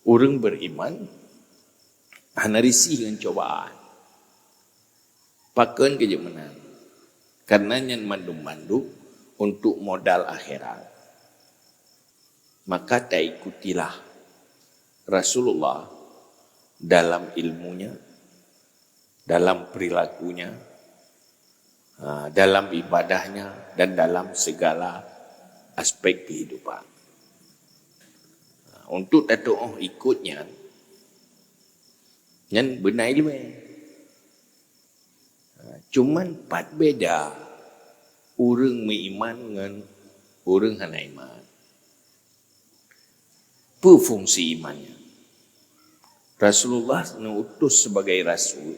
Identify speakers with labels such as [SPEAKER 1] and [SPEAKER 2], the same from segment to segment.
[SPEAKER 1] Orang beriman hana risih dengan cobaan. Pakeun kerja menang. Karena yang mandu-mandu untuk modal akhirat. Maka tak ikutilah Rasulullah dalam ilmunya, dalam perilakunya, dalam ibadahnya, dan dalam segala aspek kehidupan. Untuk tato ikutnya, yang benar ilmu. Cuman pat beda orang meiman dengan orang hana iman. Apa fungsi imannya? Rasulullah diutus sebagai rasul.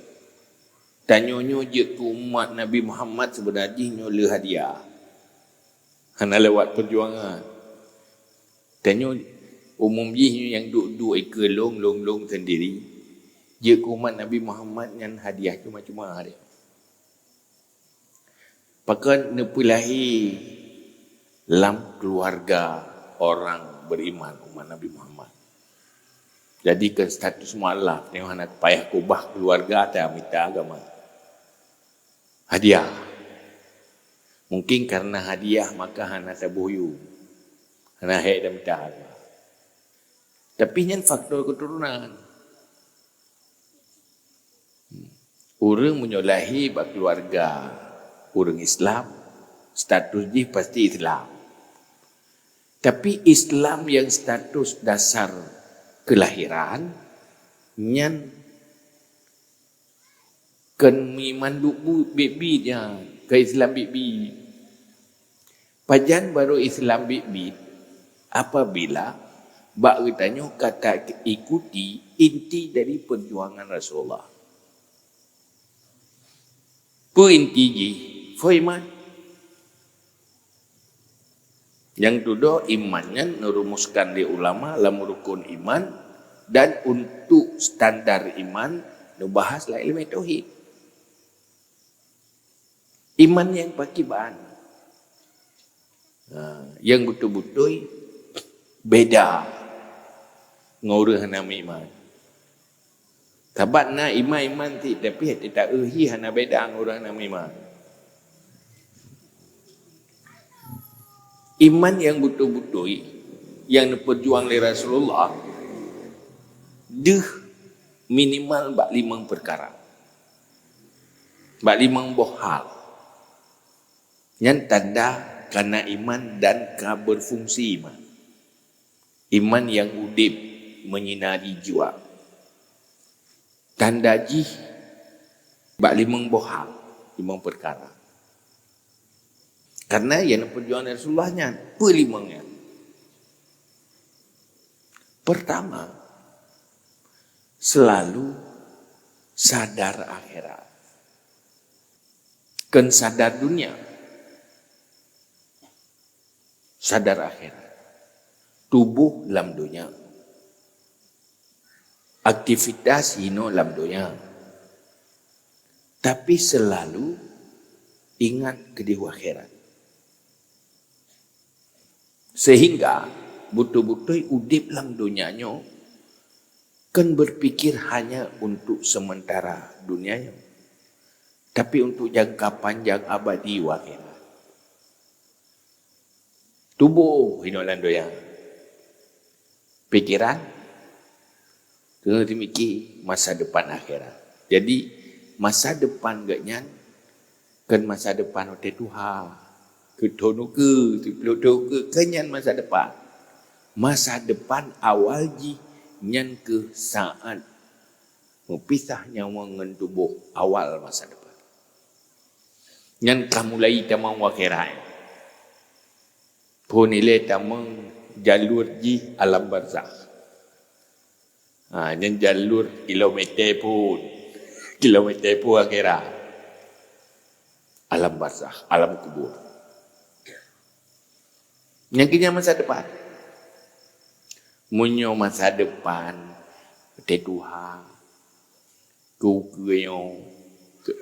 [SPEAKER 1] Tanyonyo je ke umat Nabi Muhammad sebenarnya nyole hadiah. Hana lewat perjuangan. Tanyo umum je yang duk ekor long sendiri. Je ke umat Nabi Muhammad yang hadiah cuma-cuma dia. Pakan nepulahi dalam keluarga orang beriman umat Nabi Muhammad. Jadi ke status mu'alaf tengok anak payah kubah keluarga atau minta agama. Hadiah. Mungkin karena hadiah maka hana tabuyu. Hana hek dan minta agama. Tapi yang faktor keturunan. Orang menyolahi bak keluarga orang Islam, status dia pasti Islam. Tapi Islam yang status dasar kelahiran, nyan kan mandu baby dia ke Islam baby. Pajan baru Islam baby apabila bak tanya kata ikuti inti dari perjuangan Rasulullah. Apa inti je? Iman. Yang duduk imannya merumuskan di ulama dalam rukun iman dan untuk standar iman dibahaslah ilmu tauhid. Iman yang pakibaan. Yang betul-betul beda ngurus nama iman. Tabat na iman ti tapi tak erhi hana beda ngurus nama iman. Iman yang betul-betul yang diperjuang oleh Rasulullah deh minimal bak 5 perkara. Bak 5 bohal. Yang tanda karena iman dan berfungsi iman. Iman yang udip menyinari jiwa. Tanda ji bak 5 bohal, 5 perkara. Karena yang perjuangan Rasulullahnya, apa 5-nya? Pertama, selalu sadar akhirat. Kan sadar dunia. Sadar akhirat. Tubuh dalam dunia. Aktivitas hino dalam dunia. Tapi selalu ingat kedua akhirat. Sehingga betul-betul udip dalam dunianya kan berpikir hanya untuk sementara dunianya. Tapi untuk jangka panjang abadi akhirat. Tubuh hino dalam dunia. Pikiran kena dimikir masa depan akhirat. Jadi masa depan gaknya kan masa depan oleh Tuhan. Ketonu ke, peluk ke, kenyan masa depan. Masa depan awal ji, nyan ke saat mepisah nyawa dengan tubuh awal masa depan. Nyan kamulai tamang wakirah. Punile tamang jalur ji alam barzakh. Nyan jalur kilometer pun akhirat. Alam barzakh, alam kubur. Yang kini masa depan. Munyo masa depan. Tetuha. Kukuyo.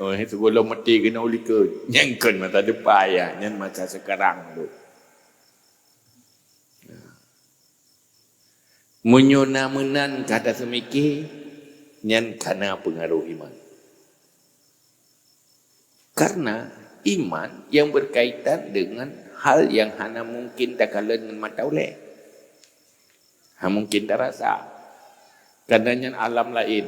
[SPEAKER 1] Segala mati kena ulika. Yang kan masa depan ya. Yang masa sekarang tu. Menyona kata semikir nyan karena pengaruh iman. Karena iman yang berkaitan dengan hal yang hana mungkin tak kala dengan mata oleh. Mungkin tak rasa. Kadangnya alam lain.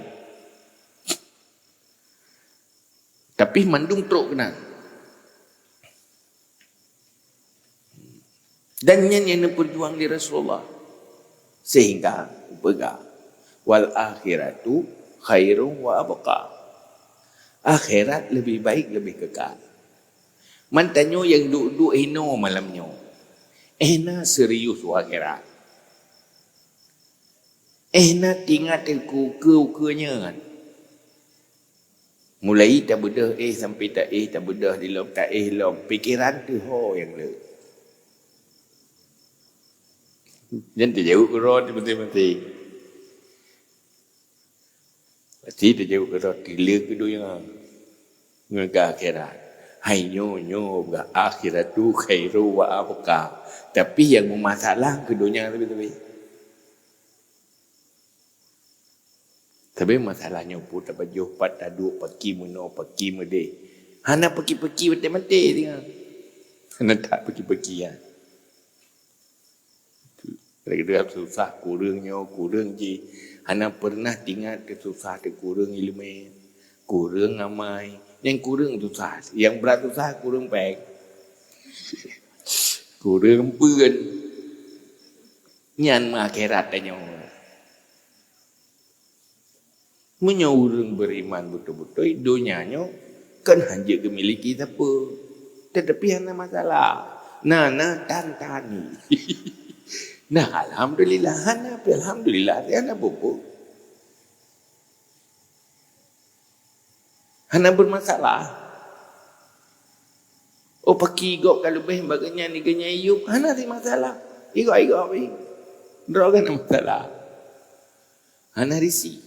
[SPEAKER 1] Tapi mandung teruk kena. Dan yang berjuang di Rasulullah. Sehingga bergak. Wal akhiratu khairun wa abqa. Akhirat lebih baik, lebih kekal. Mantanyo yang duduk hino malamnya. Ehna serius akhirat. Ehna tinggal ke-ke-nya kan. Mulai tak bedah sampai tak bedah di lom tak lom. Pikiran tu yang le. Jangan terjauh ke roh mesti. Pasti terjauh ke roh gila ke dunia. Ngega akhirat. Hai nyo ga akhirat tu khairu wa abqa. Tapi yang bermasalah ke dunia tapi. Tapi masalahnya pun tak baju pat aduk pagi meno pagi mede. Hana pergi-pergi mati-mati dia. Hana tak pergi-pergi ya. Mereka susah kurangnya, kurang je. Hana pernah tinggal kesusah te kurang ilmu, kurang amai. Yang kurang susah, yang berat susah kurang baik. Kurang pun. Nyan akhirat tanya. Menyurung beriman betul-betul dunianya kan hanya dimiliki siapa. Tetapi hana masalah. Nana tantani. Nah, alhamdulillah, alhamdulillah, hana bobo. Hana bermasalah. Oh, pergi gok kalau lebih baganya ni ganya Ayub, hana ada masalah. Igok abi. Drogan masalah. Hana risi.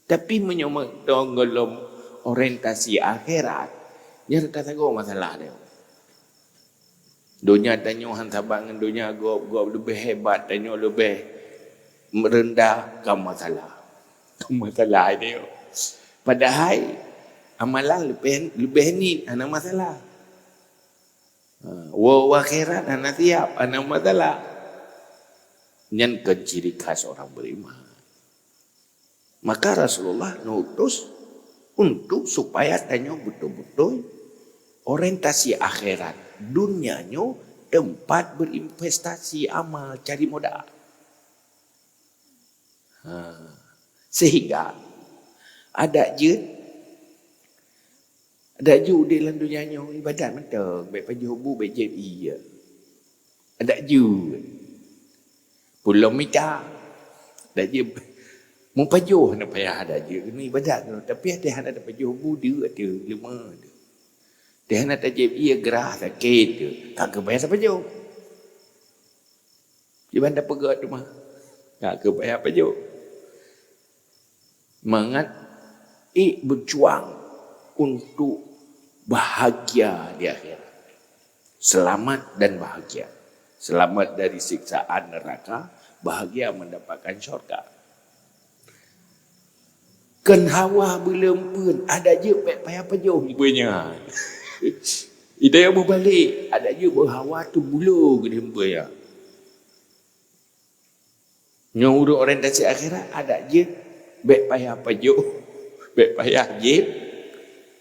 [SPEAKER 1] Tapi menyomong golom orientasi akhirat, dia tak tahu masalah dia. Dunia tanya han sabar dengan dunia go lebih hebat, tanya lebih merendah ke masalah. Ke masalah dia. Padahal amalan lebih ni ana masalah. Wa akhirat ana siap ana masalah. Yang ciri khas orang beriman. Maka Rasulullah nutus untuk supaya tanya betul-betul orientasi akhirat. Dunianya tempat berinvestasi amal cari modal. Sehingga ada je di dalam dunianya ibadat mentang baik pagi hubu baik JI. Ada je pulau mita ada je mumpajuh nak payah ada je ni ibadat tapi ada pajuh hubu dia ada 5 dia. Dia nak tajib ia gerah sakit tu. Tak kebayar siapa jauh. Di bandar pegat tu mah. Tak kebayar apa jauh. Mangat berjuang untuk bahagia di akhirat. Selamat dan bahagia. Selamat dari siksaan neraka. Bahagia mendapatkan syurga. Kan hawa belum pun. Ada je baik payah apa jauh. Banyak. Ida yang berbalik ada je berhawa tu bulu ke dia ya. Nyuruh orientasi akhirat ada je baik payah pajuk baik payah jib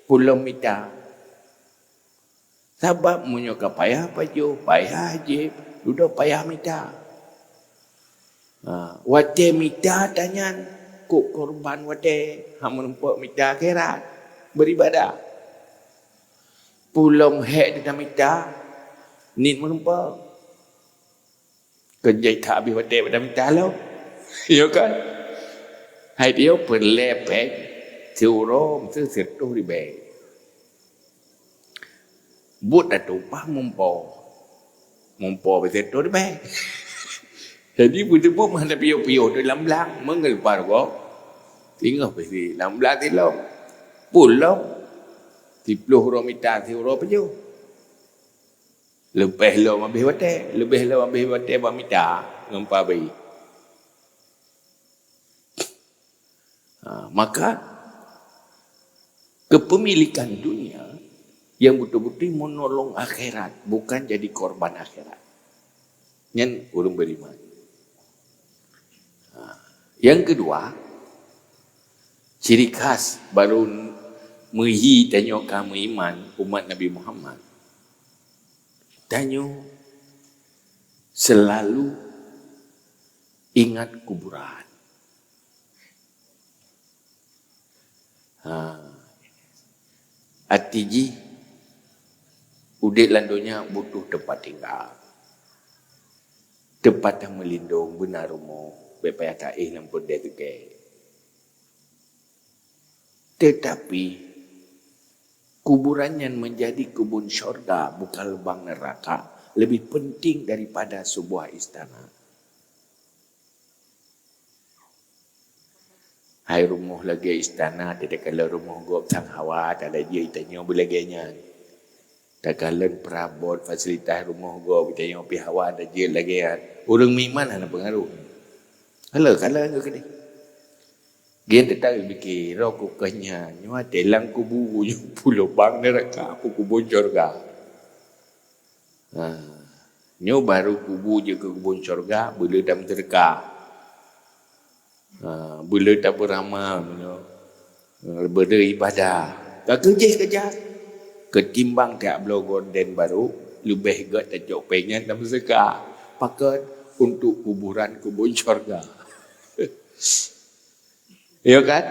[SPEAKER 1] pulau mita. Sebab menyoka payah pajuk payah jib duduk payah mita. Wate mita tanyan kok korban wate hamun empuk mita akhirat beribadah. Pulang hek di damita nit menumpah kerja tak habis wadai pada damita lo ya kan hai dia berlepek tiurom sesetu di bay but atu pah mumpo besetu di bay jadi butuh mana pio-pio dalam belang mengelpar kok tinggal besi dalam belang tilong pulang 10 romita 10 apa je. Lebih lo habis watai, lebih lo habis watai ba mita ngompa bayi. Maka kepemilikan dunia yang betul-betul menolong akhirat, bukan jadi korban akhirat. Yang urung beriman. Yang kedua, ciri khas baru mehi tanya kamu iman umat Nabi Muhammad. Tanya selalu ingat kuburan. Atiji udik landonya butuh tempat tinggal. Tempat yang melindung benar rumah. Bepaya taih lampun dia tu ke. Tetapi kuburan yang menjadi kebun syurga bukan lubang neraka lebih penting daripada sebuah istana. Hai rumah lagi istana, tidak kalau rumah gop sang hawa, tak ada dia tanya belagainya. Tak kalau perabot fasilitas rumah gop tanya pi hawa ada dia lagi. Orang miman ada pengaruh. Kalau aku kena. Dia tak fikir aku kanya, nyawa telang kubu pulau bang neraka aku kubun syurga. Nyo baru kubu je ke kubun syurga, bila dalam terka. Bila tak beramal, beribadah. Tak kerja. Ketimbang tak blogon dan baru, lebih gat tak jauh pengen dalam sedekah. Pakai untuk kuburan kubun syurga. Ya kan?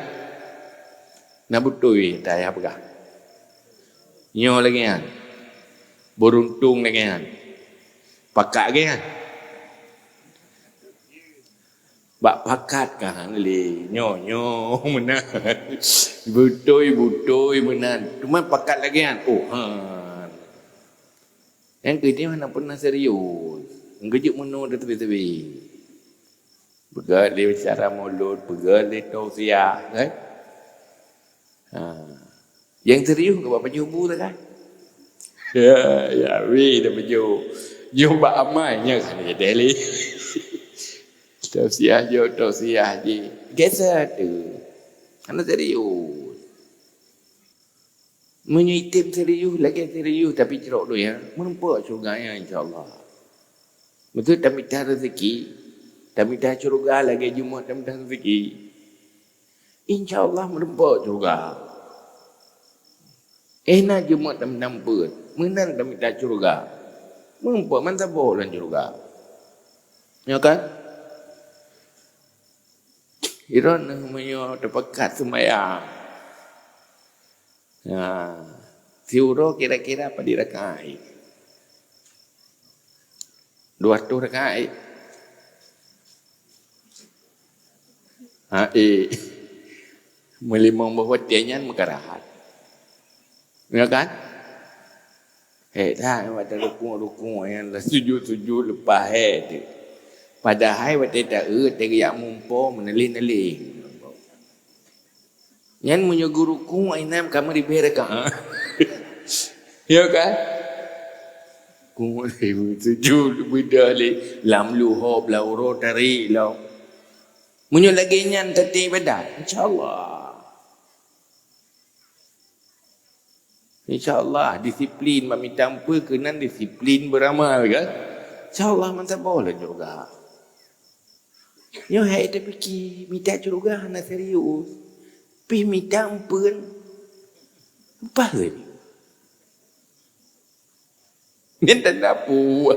[SPEAKER 1] Nak betul tak payah pegang. Nyo lagi kan? Beruntung lagi kan? Pakat lagi kan? Bak pakat kan le nyo menan. Betul menan. Cuma pakat lagi kan? Yang kedua mana pernah serius. Ngejut menu dah tepi-tepi. Pegal dia bicara mulut, pegal dia tausiah, kan? Yang serius ke bapa jubu tu kan? Ya, dah baju. Jumpa amainya kan dia deli. Tausiah je. Geser tu. Karena serius. Menyuitim serius, lagi serius tapi cerok tu ya. Menempat surganya insyaAllah. Betul tak minta rezeki. Tak minta surga lagi Jumaat tak minta rezeki. InsyaAllah menempat surga. Nak Jumaat tak minta ampun. Menang tak minta surga. Menempat mantap bolan surga. Ya kan? Iran namanya terpekat semayang. Siuro kira-kira apa dirakai? 200 rakaat. Melimang bahawa tianya mekarahat. Ya kan? Dah ada rukun yang sujud lepas tu. Padahal waktu tak tak mumpo menelih-nelih. Yang menyuguh rukun ainam kamu diberikan. Ya kan? Kumulai sujud beda le lam luho blauro tarik lau. Munyo lagi nyan tati badan insyaallah disiplin mami tanpa kena disiplin beramal kan insyaallah mantap boleh juga yo hai te fikir minta juga hana serius pi minta ampun apa ni dia tak dapu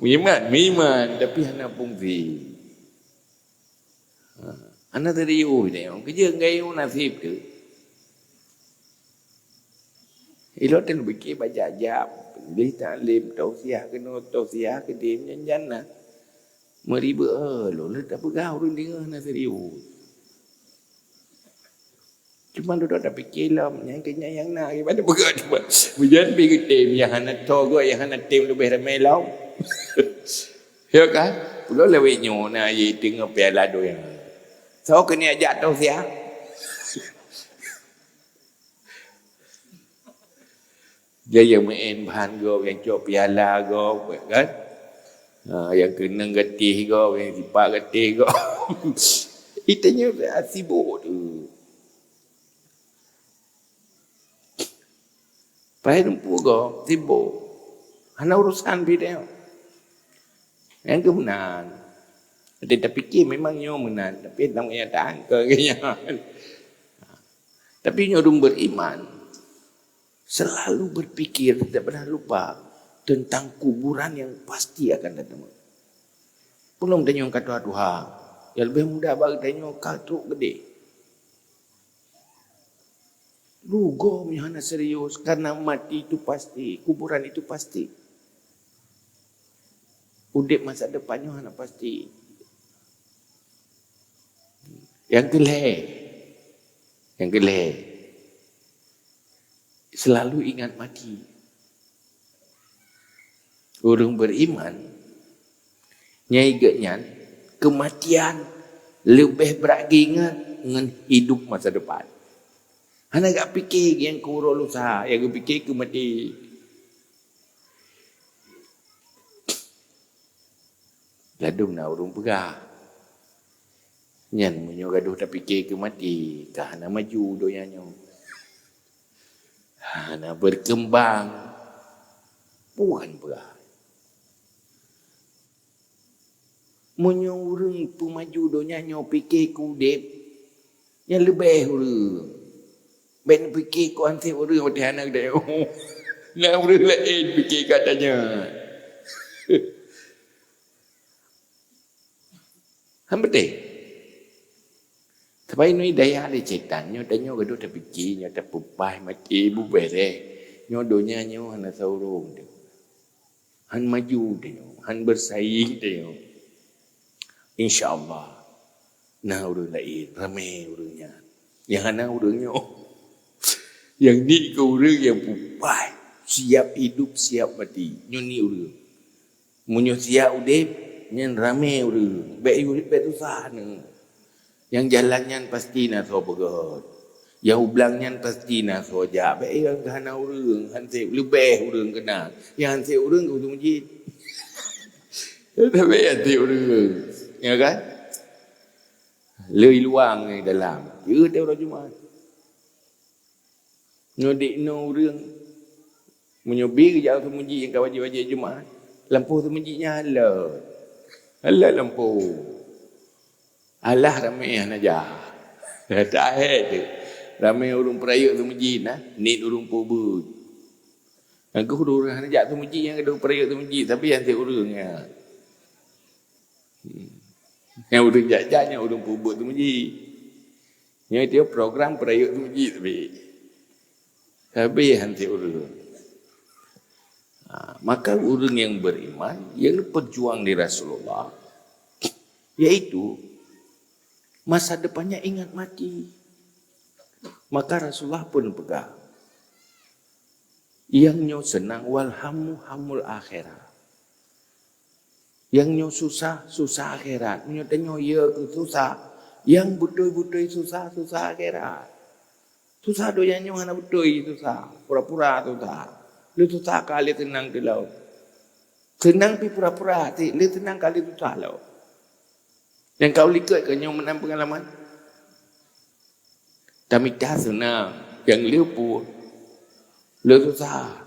[SPEAKER 1] miman tapi hana fungsi hana serius dia kerja ngai nasib tu ilot dan fikir baca jam beli taklim tausiah kena tausiah ke dia jangan meriba lo tak pegau orang dia hana serius cuma duduk tak fikir lah yang nak gimana pegau cuma bujan pergi tim yang hana togo yang hana tim lebih ramai lau ya kan pulau lewat nyona ye tengah piala do yang so kena ajak tausiah dia yang main bahan go yang cok piala go kan yang kena getih go yang sipak getih go Itanya sibuk tu. Pai rumpu go sibuk. Hana urusan bidang. Yang kebenaran. Dia fikir memang nyo menan, tapi dalam kenyataan kenyataan. Tapi nyo beriman selalu berpikir, tidak pernah lupa tentang kuburan yang pasti akan datang. Belum tanya kata Tuhan. Yang lebih mudah bagi tanya katruk gede. Lugo punya serius karena mati itu pasti, kuburan itu pasti. Udip masa depannya hana pasti. Yang kelih, selalu ingat mati. Orang beriman, nyai genyan, kematian lebih berat ingat dengan hidup masa depan. Hana gak fikir yang kurang lusa, yang fikir ke mati. Ladung na urung pegah. Nyan menyo gaduh tak fikir ke mati, kahana maju doyanyo. Hana berkembang. Bukan pegah. Menyo urang pemaju doyanyo fikir ku udip. Yang lebih urang. Ben fikir ku anti urang mati hana gede. Nak urang lain fikir katanya. Hambe Tapi ini daya ada cetan, nyo dan nyo gaduh terfikir, nyo terpupai mati ibu bere, nyo donya nyo hana saurung dia, han maju dia, han bersaing dia, InsyaAllah, nah urang lain ramai urangnya, yang hana urangnya, yang ni ke urang yang pupai, siap hidup siap mati, nyo ni urang, munyo siap udip, nyan ramai urang, baik urip baik susah nang. Yang jalannya pasti nak so begot. Yang ublangnya pasti nak so jak. Baik yang kena urang, hansip lebih urang kena. Yang hansip urang ke ujung masjid. Tapi hansip urang. Ya kan? Lei luang ni dalam. Ya dia orang Jumaat. Ngodik no urang. Menyobi ke jauh ke masjid yang kau wajib-wajib Jumaat. Lampu tu masjidnya halau. Halau lampu. Allah ramai yang najah. Tak ada. Ramai orang perayuk tu masjid nah, nit orang pobut. Aku orang najah tu masjid yang ada perayuk tu masjid tapi yang tiap orangnya. Yang orang jajahnya orang pobut tu masjid. Yang dia program perayuk tu masjid tapi yang tiap orang. Maka orang yang beriman yang berjuang di Rasulullah yaitu masa depannya ingat mati. Maka Rasulullah pun pegang. Yang nyo senang walhamu hamul akhirat. Yang nyo susah, susah akhirat. Nyo tenyo ya ke susah. Yang betul-betul susah, susah akhirat. Susah doyan nyo hana betul susah. Pura-pura susah. Lu susah kali tenang di laut. Senang pi pura-pura. Lu tenang kali susah laut. Yang kau lihat ke nyo menang pengalaman. Tapi dah senang. Yang liu pun. Liu susah.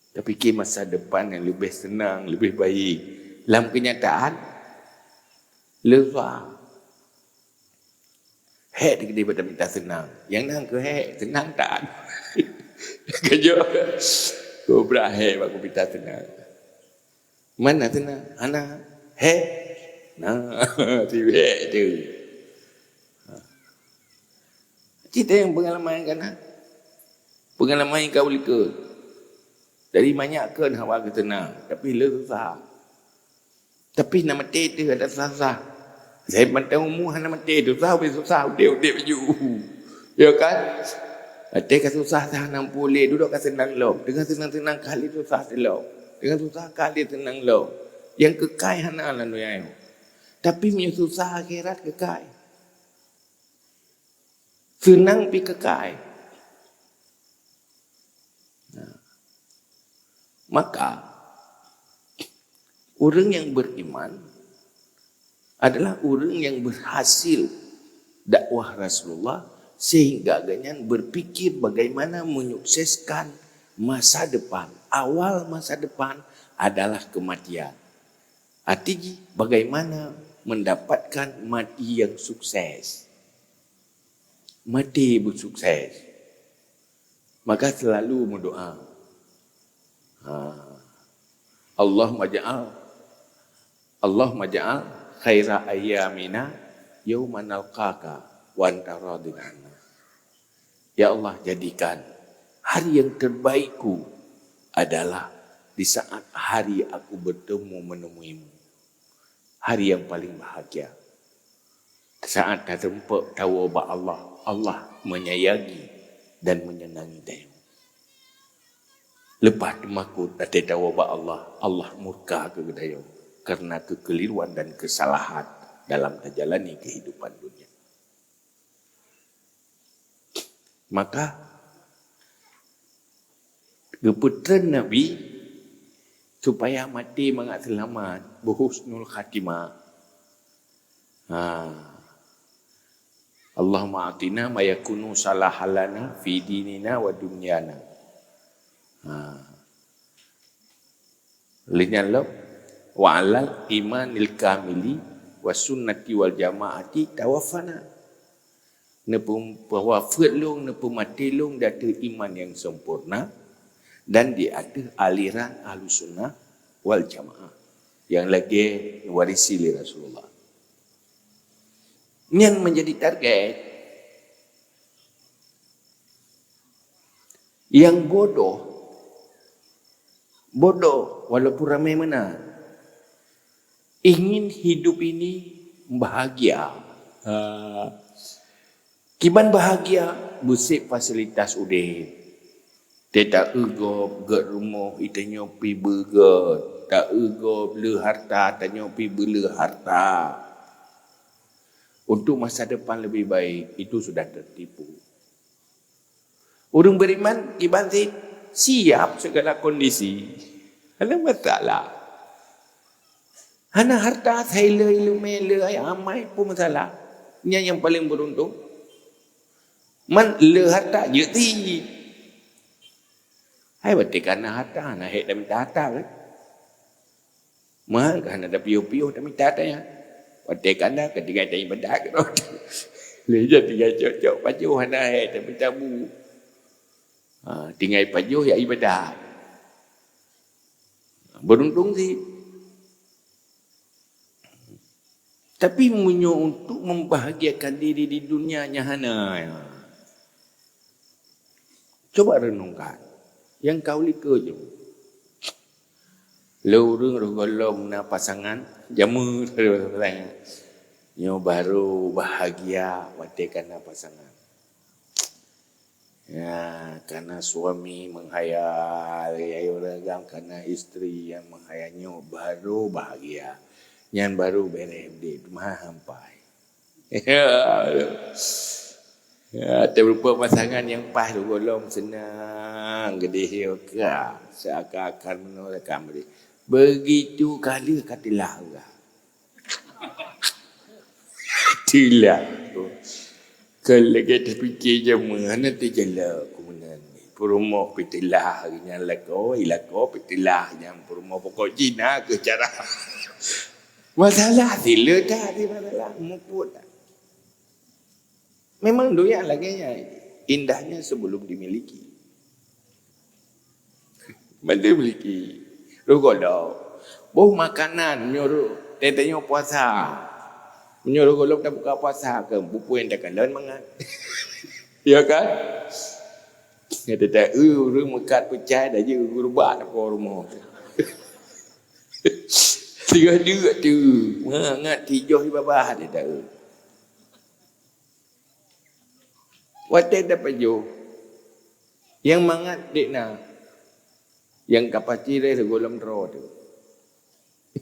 [SPEAKER 1] Tapi ke masa depan yang lebih senang, lebih baik. Dalam kenyataan. Liu susah. Hek dia pada minta senang. Yang nang ke hek. Senang tak. Kerja. Kau berahek aku minta senang. Mana senang? Anak. Nah, tiba tu. Cerita yang pengalaman kan? Pengalaman yang kau lihat. Dari banyak ke hawa ke tenang, tapi le susah. Tapi nama teh tu ada susah. Saya pandang umur nama teh tu susah dia baju. Ya kan? Teh kan susah dah 60 duduk kan senang lo. Dengan senang-senang kali susah lo. Dengan susah kali senang lo. Yang kekal hana lah doyan. Tapi punya susah akhirat kekal. Senang pi kekal. Maka orang yang beriman adalah orang yang berhasil dakwah Rasulullah sehingga ganyan berpikir bagaimana menyukseskan masa depan. Awal masa depan adalah kematian. Artinya bagaimana mendapatkan mati yang sukses. Mati bersukses. Maka selalu berdoa. Allah maja'al khaira ayyamina yawma nalqaka wa anta radin anna. Ya Allah, jadikan hari yang terbaikku adalah di saat hari aku bertemu menemuimu. Hari yang paling bahagia. Saat tertempat tahu bahawa Allah menyayangi dan menyenangi dia. Lepas demaku tak tahu bahawa Allah murka ke dia karena kekeliruan dan kesalahan dalam menjalani kehidupan dunia. Maka keputusan Nabi supaya mati mengat selamat, berhusnul khatimah. Allahumma atina ma yakunu salahalana fi dinina wa dunyana. Linyalab wa alal imanil kamili wa sunnati wal jamaati tawaffana. Nepum wafat long, nepum mati long datu iman yang sempurna dan di atas aliran Ahlus Sunnah wal Jamaah yang lagi warisi li Rasulullah. Ini yang menjadi target. Yang bodoh walaupun ramai mana, ingin hidup ini bahagia. Kiban bahagia busik fasilitas udin. Dia tak ego ke rumah itu nyopi burger, tak ego beli harta, tak nyopi beli harta. Untuk masa depan lebih baik, itu sudah tertipu. Orang beriman kiban siap segala kondisi. Ada masalah. Hana harta saya le amai pun masalah. Ini yang paling beruntung. Man le harta je ti. Hai berarti karena harta nak hek dah minta harta kan. Mahal kan ada piu-piu dah minta harta ya. Berarti karena ketika tak ibadah kan. Le je tinggal cocok baju hana hek dah minta bu. Tinggal baju ya ibadah. Beruntung sih. Tapi untuk membahagiakan diri di dunianya hana. Coba renungkan. Yang kau lika je. Lurung golong na pasangan. Jamu pasangan. Nyo baru bahagia watikan na pasangan. Ya, karena suami menghayal. Ayo ragam karena istri yang menghayalnya baru bahagia. Yang baru berebdit. Maha hampai. Ya, terlupa pasangan yang pas golong senang gede hioka seakan-akan menolakkan beri. Begitu kali katilah enggak. Tilah. Kalau kita fikir je mana tu jela kemudian perumahan petilah harinya lako petilah yang perumahan pokok Cina ke cara. Masalah sila dah di masalah muput. Memang dunia lagi indahnya sebelum dimiliki. Mana miliki? Rogolok. Boh makanan menyuruh tetenya puasa. Menyuruh golok dah buka puasa ke buku yang dah kalian mangat. Ya kan? Kata tak orang mekat pecah dah je berubah nak ke rumah. Tiga dia tu. Mangat tijoh ibabah dia tak. Watai dapat jo. Yang mangat dek na. Yang kapacire segolom tro tu.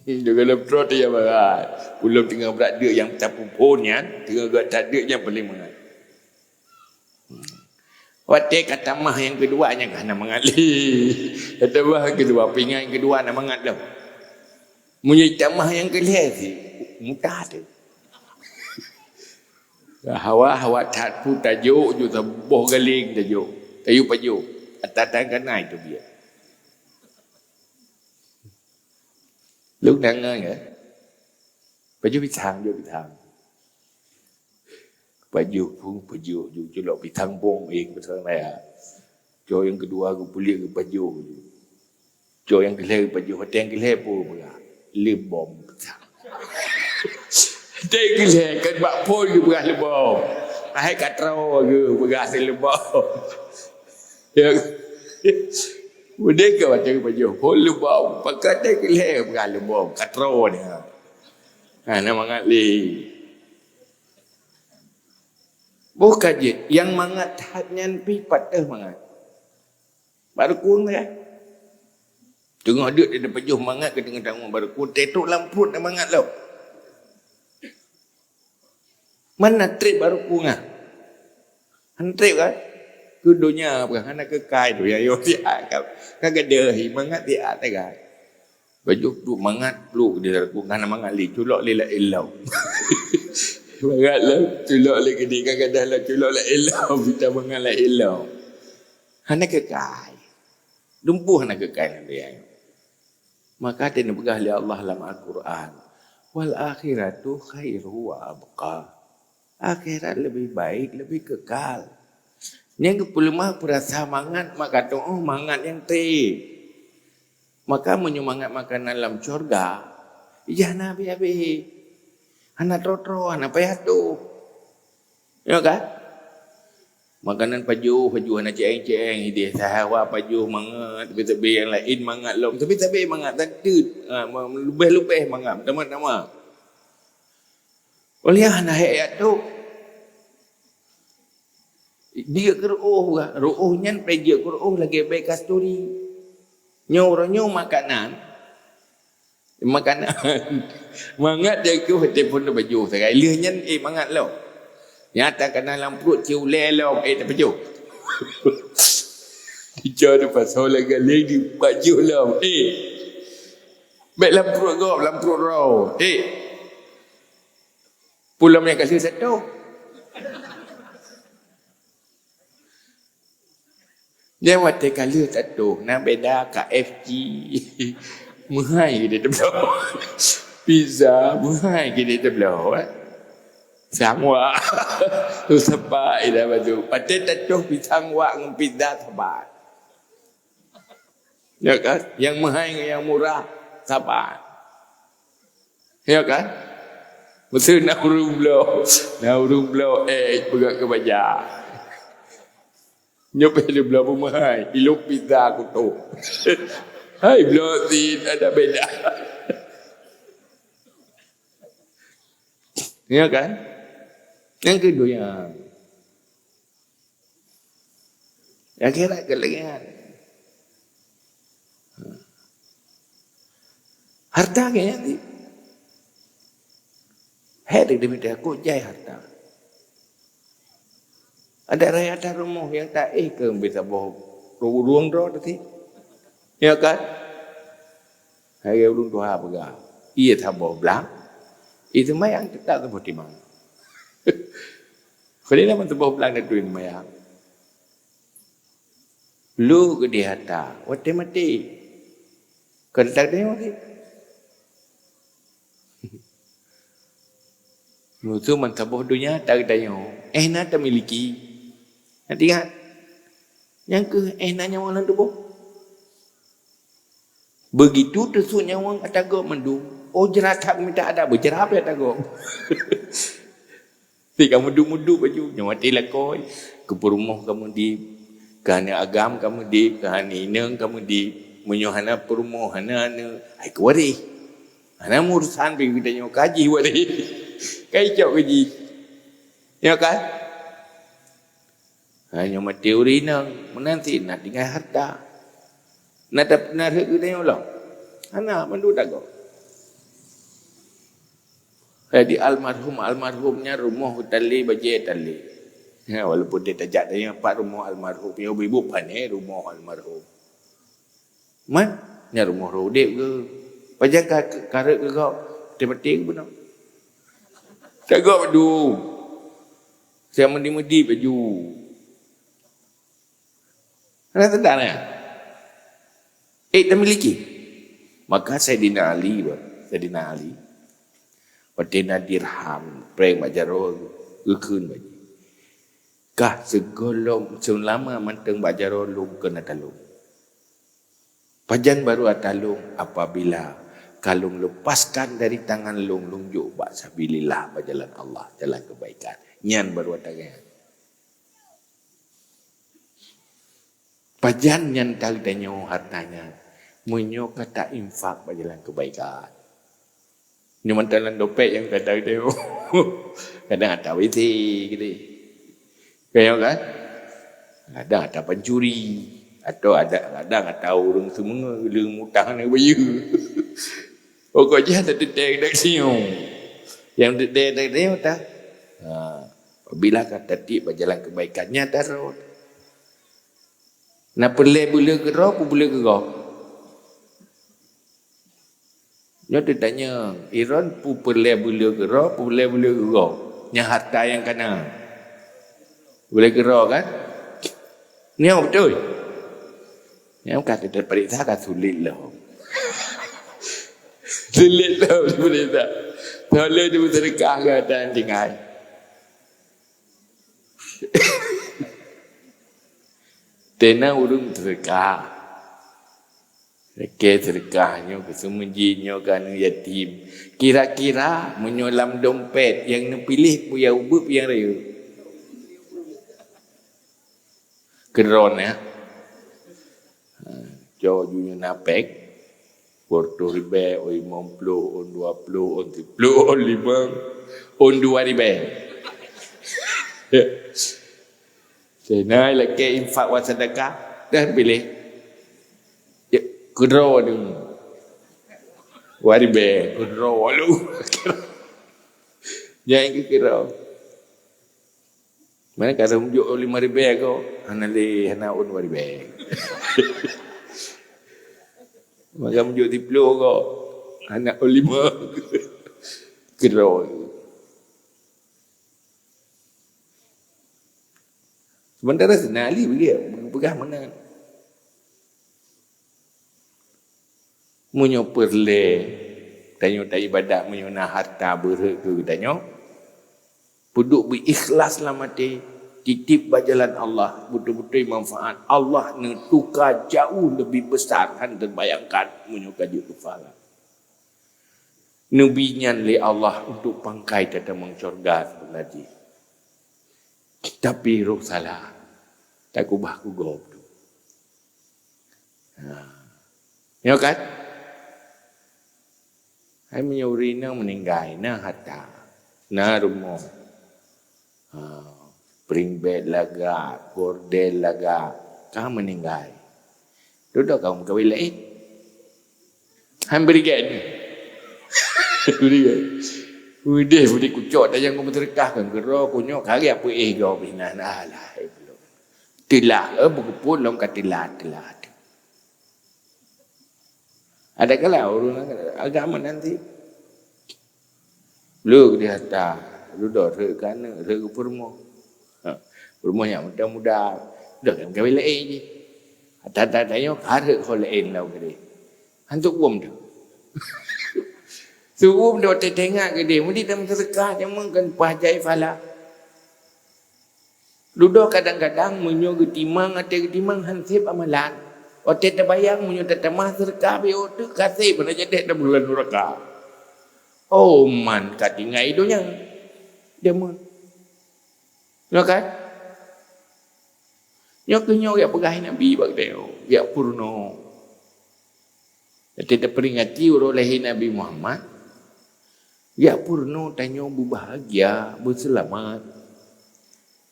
[SPEAKER 1] Segolom tro tu yang berat. Belum tinggal berat dia yang tak pumpunnya. Tinggal berat tak dia yang paling mangat. Watai kata mah yang keduanya kan nak mangat li. Kata mah kedua pinggan yang kedua nak mangat dah. Munyai tamah yang kelihatan si. Mudah tu. Hawa that pun tajuk je boh galing tajuk. Tajuk pajuk. Atas kan naik tu dia. Lúc đang nghe hả? Baju bitang vô bitang. Baju pun baju julok bitang bong betul ya. Jo yang kedua aku beli ke baju. Jo yang ketiga baju hotel ketiga pun berat. Lebom bitang. Hotel ketiga kan bak pun ke berat lebom. Hai katrau ke berat lebom. Ya. Udah ke macam baju pun lebom. Pakai hotel ketiga berat lebom. Katrau ni. Nama mangat li. Bukan je. Yang mangat hatnya pipat mangat. Baru kun ya. Tengok dia ada pejuh mangat ke tengah tanggung baru kun. Tetuk lampu dah mangat lo. Mana trip baru kun ah? Han trip kan? Kudunya bukan anak kekai tu ya. Yo dia kan. Kan ada mangat dia ada kan. Baju tu mangat peluk dia aku kan mangat li culok li la elau. Mangat lah culok li ke dia kadang lah culok la elau kita mangat la elau. Hana kekai. Lumpuh hana kekai dia. Maka dia pegah li Allah dalam Al-Quran. Wal akhiratu khairu wa abqa. Akhirat lebih baik, lebih kekal. Yang kepulimah perasa mangat maka tu oh mangat yang ti. Maka menyemangat makanan dalam syurga. Ya Nabi Abi. Anak trotro, anak payah tu. Ya kan? Makanan paju anak ceng-ceng. Dia sahawa paju mangat. Tapi-tapi yang lain mangat lom. Tapi-tapi mangat tadut. Lebih-lebih mangat. Nama-nama. Oleh anak hayat tu. Dia ke ru'uh. Ru'uhnya pergi ke ru'uh lagi baik kasturi. Nyo makanan. Mangat dia ke hotel pun dah baju. Sekarang ilahnya mangat lo. Nyata kena dalam perut cium lelong. Tak baju. Dia ada pasal lagi di baju lo. Baik dalam perut kau, dalam perut kau. Pulang yang kasih satu. Dia waktu kali satu, nak beda KFC, muhai dia terbelah, pizza muhai dia terbelah, sangwa, tu sebab ida baju, pada satu sangwa dengan pizza sebab, ya kan? Yang muhai yang murah sebab, ya kan? Mesti nak rumloh, pegang ke bajar. Nyopeh dia belah pemahai. Ilok pizza aku tu. Hai belah sin. Ada beda. Ya kan? Yang kedua yang akhirat kelebihan. Harta kayaknya ni. Hari demi aku jai harta. Ada rakyat rumah yang tak ke bisa bawa ruang roh tadi. Ya kan? Hari ulun Tuhan pegang. Ia tak bawa belang. Itu mayang tetap seperti mana. Kalau nama tu bawa belang itu mayang. Lu ke di hata. Wate mati. Kalau tak ada mati. Musuh mentabah dunia tak ada. Nak tak miliki. Nanti kan? Yang ke nanya orang tu boh. Begitu tersudnya orang kata go mendu. Oh jerat tak minta ada berjerap ya tak go. Si kamu mudu baju nyawati lakoi. Ke perumah kamu di kahana agam kamu di kahana inang kamu di menyuhana perumah hana ai kuari. Hana urusan pergi kita nyaw kaji wari. Kai cok kaji. Ya kan? Hanya teori nang menanti nak dengan harta. Nak tak benar ke dia Allah. Ana mandu tak kau. Jadi almarhumnya rumah tali baje tali. Ya walaupun dia tajak dia empat rumah almarhum. Ya ibu pane rumah almarhum. Man, ni rumah rodek ke? Pajak karet ke kau? Dia petik pun tak. Tak kau du. Saya medi-medi baju. Anda sedar ya? Tak miliki. Maka Sayyidina Ali, Patina dirham, preng bajaro, ukun baju. Kah segolong selama manteng bajaro lung kena talung. Pajan baru atalung apabila kalung lepaskan dari tangan lung juk sabilillah berjalan Allah, jalan kebaikan. Nyan baru atagnya. Pajan nyan taldanyo hartanya. Munyo kata infak berjalan kebaikan. Ini mantalan dompet yang kadang dia kadang ada WC gitu. Kayak kan? Kadang ada pencuri atau ada kadang ada orang semua leng utang nak bayar. Pokoknya ada dedek siung. Yang dedek tak. Apabila kata tip berjalan kebaikannya darut. Nak pelai boleh gerak, boleh gerak. Dia tanya, Iran pu pelai boleh gerak, boleh gerak. Yang harta yang kena. Boleh gerak kan? Ni apa betul? Yang kata perintah kan sulit lah. Sulit lah perintah. Kalau dia bersedekah dan tinggal. Tena urung sedekah. Sedekahnya ke semenjinya kan yatim. Kira-kira menyolam dompet yang nepilih punya ubub yang raya. Keron ya. Jauh junya napek. Porto ribe, o 50, on 20, on 30, on 5, on 2 ribe. Senai lagi infak wa sedekah dan pilih. Kudro tu. Waribe, kudro lu. Jangan kira. Mana kata unjuk 5 ribu ko, hanali hana un waribe. Maka unjuk 10 ko, hana 5. Kudro. Sementara senali begitu, pegang mana? Munyo perle tanyo tak ibadat munyo na harta berhak ke tanyo puduk berikhlas lah mati titip berjalan Allah betul-betul manfaat Allah ne tukar jauh lebih besar kan terbayangkan munyo kaji kufala nubinya le Allah untuk pangkai datang surga sebenarnya tapi roh salah tak kubah ku gob tu ya kan. Hai menyuri na meninggal na harta na rumah pringbed laga bordel laga kau meninggal duduk kau kawin lain hampir kan udah kucok dah yang kau berterkah kan gerok kunyok kari apa kau bina lah telah buku pun long katilah telah. Ada kala orang agama nanti lu dia kata lu dah rekan rek permo permo yang muda-muda dah kan kawin lain je ada-adanya karek kau lain lah gede hantuk bom tu subuh dah tengok gede mesti dalam sedekah dia mungkin pajai fala lu dah kadang-kadang menyo getimang ate getimang hansip amalan otet terbayang munyo tetemah sedekah bio tu kasih pernah jadi dah bulan neraka. Oh man katingai idonya. Dia mun. Lo kan? Nyok ya pegahin Nabi bak deo, ya purno. Tidak peringati oleh Nabi Muhammad. Ya purno tanyo berbahagia, berselamat.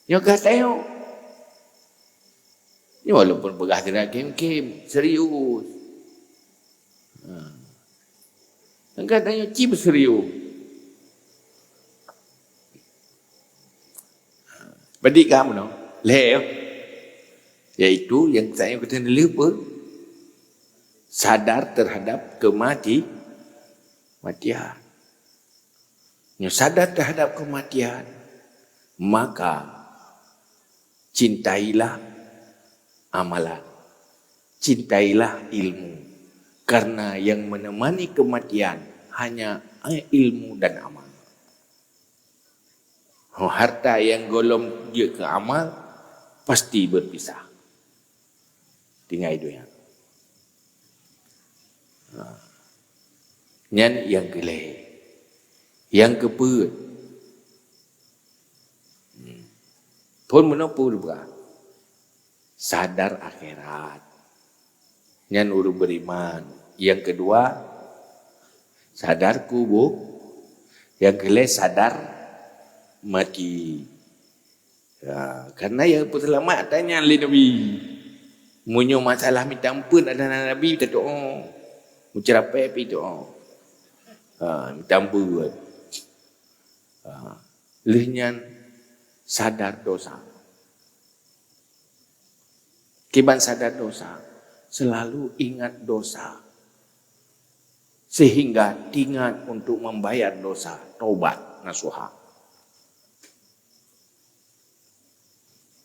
[SPEAKER 1] Nyok kateo ini walaupun pegah tidak kem-kem, serius. Katanya cip serius. Badi kamu no, leh. Yaitu yang saya kata lupa sadar terhadap matian. Yang sadar terhadap kematian. maka cintailah amalan, cintailah ilmu, karena yang menemani kematian hanya ilmu dan amal. Harta yang golong dia ke amal pasti berpisah. Tinggal itu ya. Yang kelih, yang keput, pun menopo juga sadar akhirat. Yang urus beriman. Yang kedua sadar kubur. Yang kelih sadar mati. Ya, karena yang selamat tanya oleh Nabi. Munyo masalah minta ampun ada Nabi kita doa. Mucerapai api doa. Minta ampun. Lihnya sadar dosa. Kiban sadar dosa, selalu ingat dosa. Sehingga ingat untuk membayar dosa, taubat nasuha.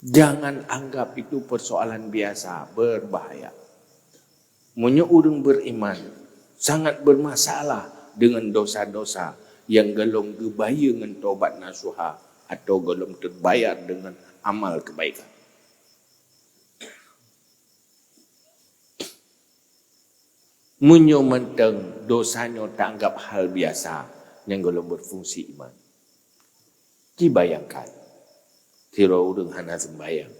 [SPEAKER 1] Jangan anggap itu persoalan biasa, berbahaya. Munyo urang beriman sangat bermasalah dengan dosa-dosa yang gelong gebaya dengan taubat nasuha atau gelong terbayar dengan amal kebaikan. Munyo menteng dosanya tak anggap hal biasa yang gelong berfungsi iman. Dibayangkan tiro urang hana sembayang.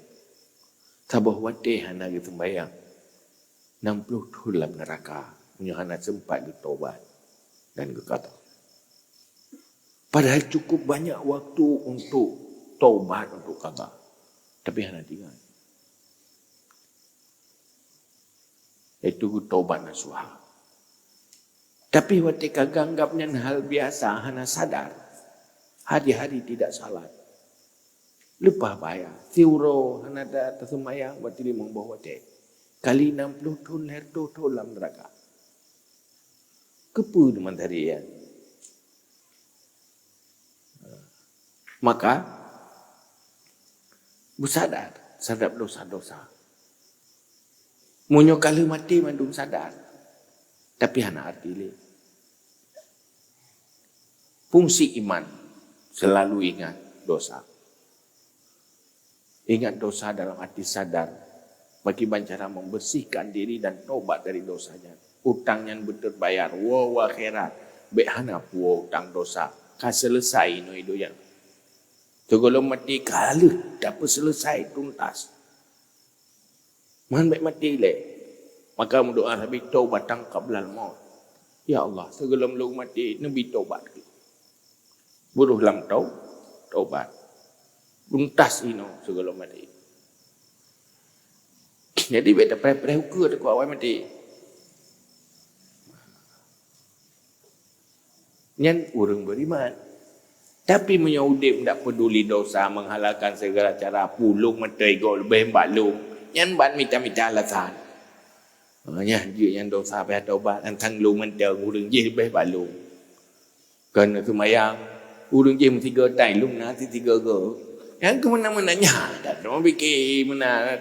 [SPEAKER 1] Tabah wate hana gitu sembayang. 60 tahun dalam neraka. Munyo hana sempat bertobat dan berkata. Padahal cukup banyak waktu untuk taubat untuk kata. Tapi hana tinggal. Itu taubat nasuha. Tapi wate kaganggapnya hal biasa hana sadar. Hari-hari tidak salat. Lepas bayar. Tiuro hana ada tersemayang buat diri membawa wate. Kali 60 tahun lahir tahun dalam neraka. Kepu dengan tadi ya. Maka bersadar, sadar dosa-dosa. Munyo kali mati mandung sadar. Tapi hana arti le. Fungsi iman selalu ingat dosa. Ingat dosa dalam arti sadar. Bagi cara membersihkan diri dan tobat dari dosanya. Utang yang berterbayar. Wa akhirat. Behana puwa utang dosa. Ka selesai no itu yang. Sebelum mati kalah. Dapat selesai tuntas. Man baik mati le. Maka mendoa Nabi taubat qablal maut. Ya Allah. Sebelum lu mati. Nabi taubat. Buruh lam taubat. Tuntas ini sebelum mati. Jadi beta pre-pre hukum ada kuat mati. Nyan urang beriman. Tapi menyaudip tak peduli dosa, menghalalkan segala cara, pulung metai gol lebih balung. Nyan ban minta-minta alasan. Nya dia yang dosa payah taubat antang lu mentang urang je lebih balung. Kena semayang urang je mesti getai lung nanti tiga go. Yang ke mana-mananya dan orang fikir mana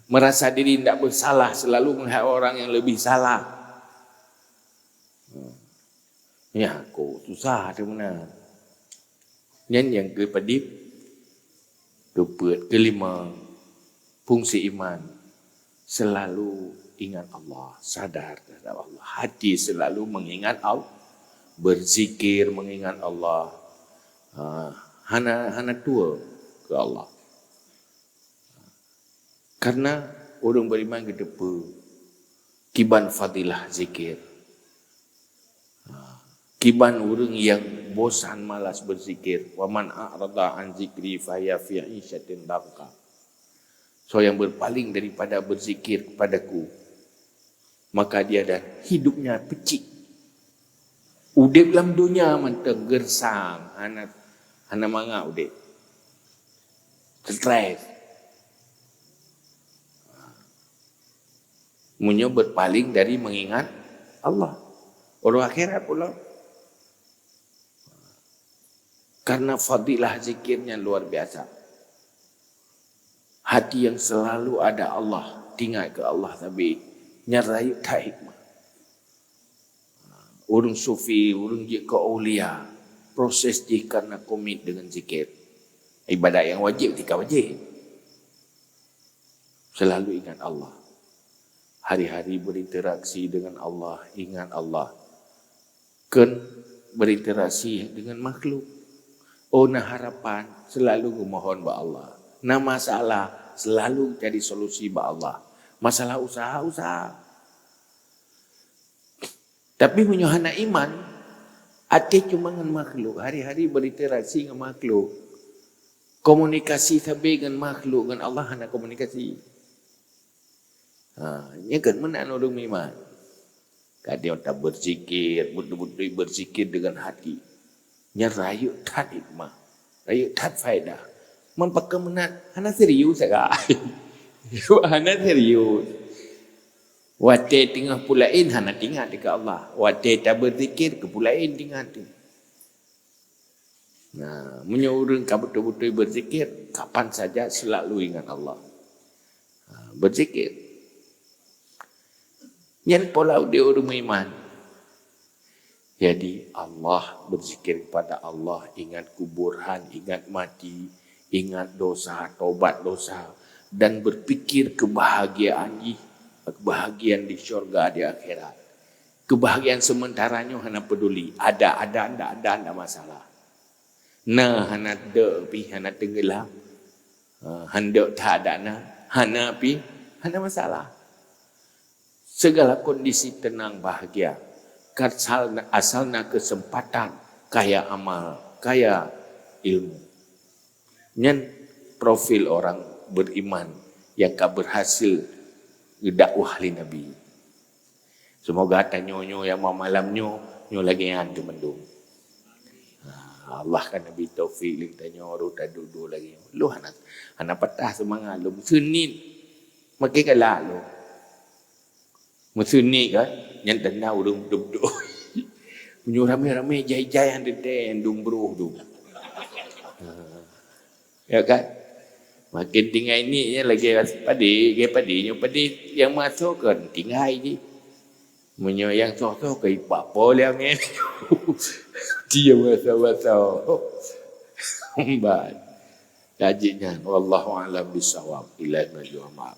[SPEAKER 1] merasa diri tidak bersalah, selalu melihat orang yang lebih salah. Ya, aku susah tu mana. Yang kepadip, kelima, fungsi iman, selalu ingat Allah, sadar terhadap Allah. Hati selalu mengingat Allah, berzikir mengingat Allah. Hana tua ke Allah. Karena orang beriman ke depan kiban fadilah zikir. Kiban orang yang bosan malas berzikir. Wa man a'rada an zikri fa ya fi 'isyatin daqqa. So yang berpaling daripada berzikir kepadaku, maka dia dah hidupnya pecik. Udip dalam dunia mentang gersang, hana manga udip. Stres. Munyo berpaling dari mengingat Allah. Orang akhirat pula. Karena fadilah zikirnya luar biasa. Hati yang selalu ada Allah, tinggal ke Allah tapi nyerayu tak hikmah. Orang sufi, orang dia ke aulia, proses dia karena komit dengan zikir. Ibadat yang wajib, tika wajib. Selalu ingat Allah. Hari-hari berinteraksi dengan Allah, ingat Allah. Kan berinteraksi dengan makhluk. Oh, nah harapan selalu memohon ba Allah. Nah masalah selalu jadi solusi ba Allah. Masalah usaha. Tapi menyohana iman, hati cuma dengan makhluk. Hari-hari berinteraksi dengan makhluk. Komunikasi tapi dengan makhluk, dengan Allah hanya komunikasi. Ini kan mana orang iman. Kadang tak berzikir, betul-betul berzikir dengan hati. Nya rayu tak hikmah, rayu tak faedah. Mempakamenat, hana serius agak. Hana serius. Wate tengah pulain, hana tinggal dekat Allah. Wate tak berzikir, kepulain tinggal tu. Nah, menyuruh kau betul-betul berzikir, kapan saja selalu ingat Allah. Berzikir. Yang pola dia orang iman. Jadi Allah berzikir kepada Allah, ingat kuburan, ingat mati, ingat dosa, tobat dosa, dan berpikir kebahagiaan di syurga di akhirat. Kebahagiaan sementaranya hanya peduli, ada masalah. Nah, hanya hanya tenggelam, hendak tak ada hanya masalah. Segala kondisi tenang bahagia. Asalnya kesempatan, kaya amal, kaya ilmu. Nyen profil orang beriman yang berhasil dakwah li Nabi. Semoga tanyonyo yang mau malamnyo nyo lagi antu mendung. Allah kan Nabi taufik ling tanyo ru tadudu lagi. Lu hana patah semangat lu Senin makin kalah lu. Musuni kan yang tenau dum Menyu ramai-ramai jai-jai yang deden dum beruh dum. Ya kan? Makin tinggal ini ya lagi padi yang masuk kan tinggal ini. Menyu yang sok-sok ke apa yang ni. Dia masa-masa. Mbak. Kajinya wallahu a'lam bisawab. Ilaihi najwa.